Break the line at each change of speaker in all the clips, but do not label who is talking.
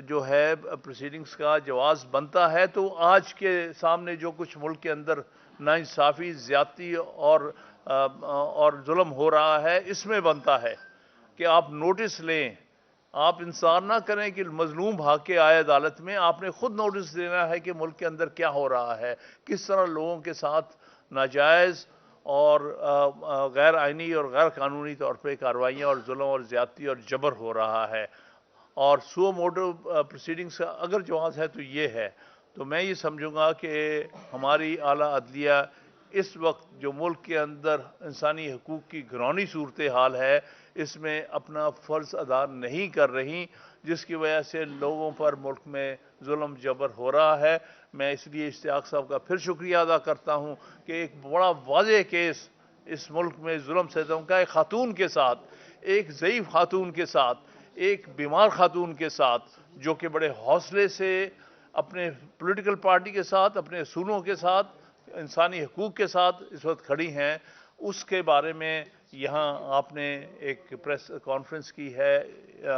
جو ہے پروسیڈنگز کا جواز بنتا ہے تو آج کے سامنے جو کچھ ملک کے اندر ناانصافی، زیادتی اور ظلم ہو رہا ہے، اس میں بنتا ہے کہ آپ نوٹس لیں. آپ انتظار نہ کریں کہ مظلوم بھاگ کے آئے عدالت میں. آپ نے خود نوٹس دینا ہے کہ ملک کے اندر کیا ہو رہا ہے، کس طرح لوگوں کے ساتھ ناجائز اور غیر آئینی اور غیر قانونی طور پہ کارروائیاں اور ظلم اور زیادتی اور جبر ہو رہا ہے. اور سو موٹو پروسیڈنگز کا اگر جواز ہے تو یہ ہے. تو میں یہ سمجھوں گا کہ ہماری اعلیٰ عدلیہ اس وقت جو ملک کے اندر انسانی حقوق کی گھرونی صورتحال ہے، اس میں اپنا فرض ادا نہیں کر رہی، جس کی وجہ سے لوگوں پر ملک میں ظلم جبر ہو رہا ہے. میں اس لیے اشتیاق صاحب کا پھر شکریہ ادا کرتا ہوں کہ ایک بڑا واضح کیس اس ملک میں ظلم ستم کا، ایک خاتون کے ساتھ، ایک ضعیف خاتون کے ساتھ، ایک بیمار خاتون کے ساتھ، جو کہ بڑے حوصلے سے اپنے پولیٹیکل پارٹی کے ساتھ، اپنے اصولوں کے ساتھ، انسانی حقوق کے ساتھ اس وقت کھڑی ہیں، اس کے بارے میں یہاں آپ نے ایک پریس کانفرنس کی ہے،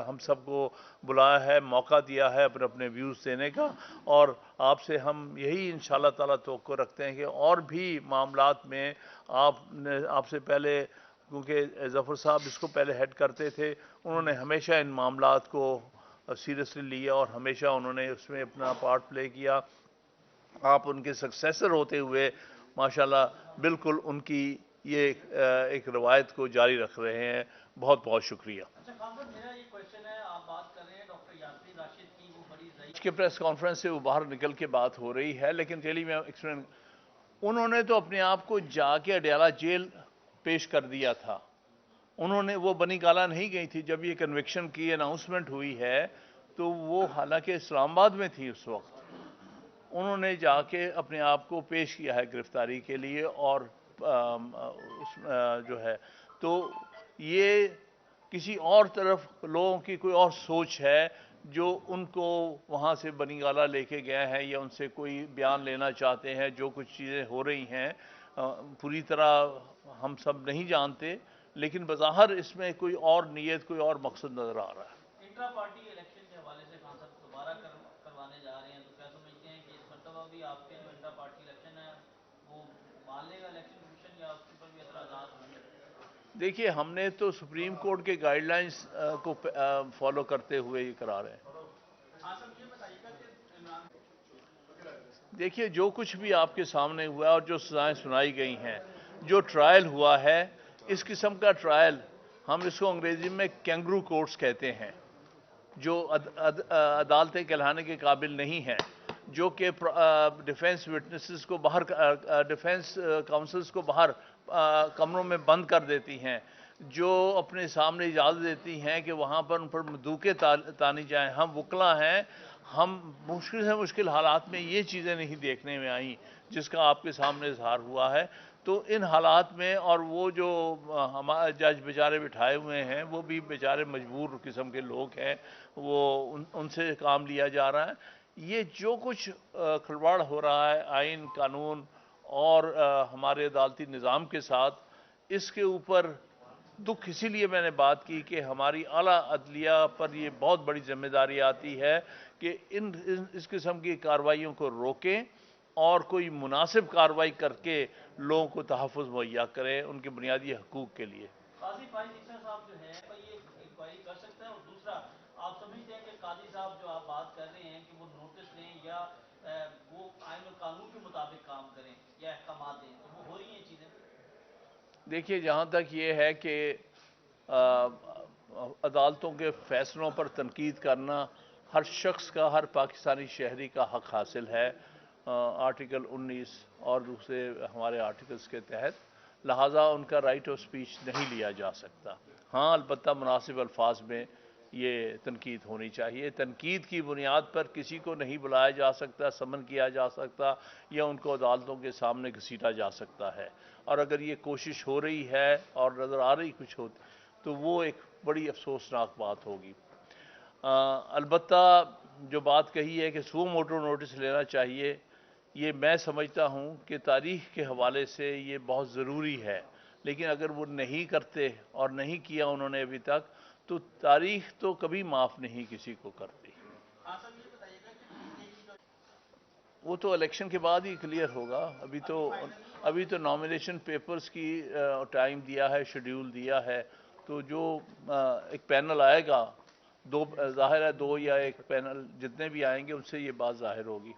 ہم سب کو بلایا ہے، موقع دیا ہے اپنے اپنے ویوز دینے کا. اور آپ سے ہم یہی انشاءاللہ تعالیٰ توقع رکھتے ہیں کہ اور بھی معاملات میں آپ سے پہلے، کیونکہ ظفر صاحب اس کو پہلے ہیڈ کرتے تھے، انہوں نے ہمیشہ ان معاملات کو سیریسلی لیا اور ہمیشہ انہوں نے اس میں اپنا پارٹ پلے کیا. آپ ان کے سکسیسر ہوتے ہوئے ماشاءاللہ بالکل ان کی یہ ایک روایت کو جاری رکھ رہے ہیں. بہت بہت شکریہ.
میرا یہ کویشچن ہے، آپ بات کر رہے ہیں ڈاکٹر یاسر راشد کی، وہ بڑی ضعیف
کے پریس کانفرنس سے وہ باہر نکل کے بات ہو رہی ہے، لیکن چلیے میں ایکسپلین. انہوں نے تو اپنے آپ کو جا کے اڈیالہ جیل پیش کر دیا تھا. انہوں نے وہ بنی گالا نہیں گئی تھی. جب یہ کنوکشن کی اناؤنسمنٹ ہوئی ہے تو وہ حالانکہ اسلام آباد میں تھی اس وقت، انہوں نے جا کے اپنے آپ کو پیش کیا ہے گرفتاری کے لیے. اور جو ہے تو یہ کسی اور طرف لوگوں کی کوئی اور سوچ ہے جو ان کو وہاں سے بنی گالا لے کے گئے ہیں، یا ان سے کوئی بیان لینا چاہتے ہیں. جو کچھ چیزیں ہو رہی ہیں پوری طرح ہم سب نہیں جانتے، لیکن بظاہر اس میں کوئی اور نیت، کوئی اور مقصد نظر آ رہا ہے.
انٹرا پارٹی الیکشن کے حوالے سے خان صاحب دوبارہ کروانے جا رہے ہیں، تو کیا سمجھتے ہیں کہ اس مرتبہ بھی آپ کے جو انٹرا پارٹی الیکشن ہے وہ مان لے گا الیکشن کمیشن، یا اس کے اوپر بھی اعتراضات ہوں گے؟
دیکھیے، ہم نے تو سپریم کورٹ کے گائیڈ لائنز کو فالو کرتے ہوئے یہ کرا رہے ہیں.
ہاں سر، یہ بتائیے گا کہ عمران،
دیکھیے جو کچھ بھی آپ کے سامنے ہوا اور جو سزائیں سنائی گئی ہیں، جو ٹرائل ہوا ہے، اس قسم کا ٹرائل ہم اس کو انگریزی میں کینگرو کورٹس کہتے ہیں، جو عدالتیں کہلانے کے قابل نہیں ہیں، جو کہ ڈیفینس وٹنسز کو باہر، ڈیفینس کاؤنسلز کو باہر کمروں میں بند کر دیتی ہیں، جو اپنے سامنے اجازت دیتی ہیں کہ وہاں پر ان پر بندوقیں تانی جائیں. ہم وکلا ہیں، ہم مشکل سے مشکل حالات میں یہ چیزیں نہیں دیکھنے میں آئیں جس کا آپ کے سامنے اظہار ہوا ہے. تو ان حالات میں، اور وہ جو ہمارے جج بیچارے بٹھائے ہوئے ہیں وہ بھی بیچارے مجبور قسم کے لوگ ہیں، وہ ان سے کام لیا جا رہا ہے. یہ جو کچھ کھلواڑ ہو رہا ہے آئین، قانون اور ہمارے عدالتی نظام کے ساتھ، اس کے اوپر دکھ اسی لیے میں نے بات کی کہ ہماری اعلیٰ عدلیہ پر یہ بہت بڑی ذمہ داری آتی ہے کہ اس قسم کی کارروائیوں کو روکیں اور کوئی مناسب کارروائی کر کے لوگوں کو تحفظ مہیا کریں ان کے بنیادی حقوق کے لیے.
قاضی فائز عیسیٰ صاحب جو ہیں یہ انکوائری کر سکتا ہے؟ اور دوسرا، آپ سمجھتے ہیں کہ قاضی صاحب جو آپ بات کر رہے ہیں کہ وہ نوٹس لیں یا وہ آئین اور قانون کے مطابق کام کریں یا احکامات دیں، تو وہ ہو رہی ہیں چیزیں؟
دیکھیے، جہاں تک یہ ہے کہ عدالتوں کے فیصلوں پر تنقید کرنا ہر شخص کا، ہر پاکستانی شہری کا حق حاصل ہے آرٹیکل 19 اور دوسرے ہمارے آرٹیکلز کے تحت، لہٰذا ان کا رائٹ آف سپیچ نہیں لیا جا سکتا. ہاں، البتہ مناسب الفاظ میں یہ تنقید ہونی چاہیے. تنقید کی بنیاد پر کسی کو نہیں بلایا جا سکتا، سمن کیا جا سکتا، یا ان کو عدالتوں کے سامنے گھسیٹا جا سکتا ہے. اور اگر یہ کوشش ہو رہی ہے اور نظر آ رہی کچھ ہوتی تو وہ ایک بڑی افسوسناک بات ہوگی. البتہ جو بات کہی ہے کہ سو موٹو نوٹس لینا چاہیے، یہ میں سمجھتا ہوں کہ تاریخ کے حوالے سے یہ بہت ضروری ہے. لیکن اگر وہ نہیں کرتے اور نہیں کیا انہوں نے ابھی تک، تو تاریخ تو کبھی معاف نہیں کسی کو کرتی.
ہاں سر یہ بتائیے گا کہ پی کے کی
وہ تو الیکشن کے بعد ہی کلیئر ہوگا. ابھی تو نامینیشن پیپرز کی ٹائم دیا ہے, شیڈیول دیا ہے. تو جو ایک پینل آئے گا, ظاہر ہے 2 یا 1 پینل جتنے بھی آئیں گے ان سے یہ بات ظاہر ہوگی.